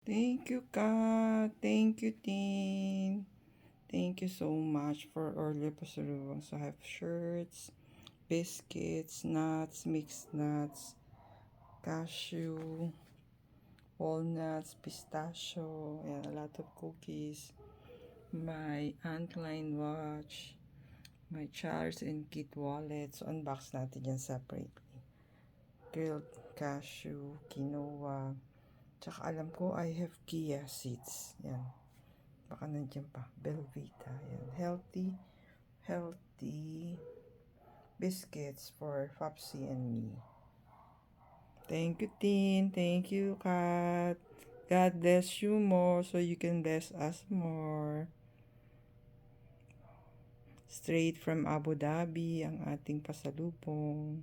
Thank you, Kat. Thank you, Tin. Thank you so much for early pasalubong. So I have shirts, biscuits, nuts, mixed nuts, cashew, walnuts, pistachio, and a lot of cookies. My Antline watch, my Charles and Kit wallet. So unbox natin yan separately. Grilled cashew, quinoa. Tsaka alam ko I have Kia seeds. Yan. Baka nandiyan pa. Belvita. Yan. Healthy biscuits for Fopsy and me. Thank you, Tin. Thank you, Kat. God bless you more so you can bless us more. Straight from Abu Dhabi ang ating pasalubong.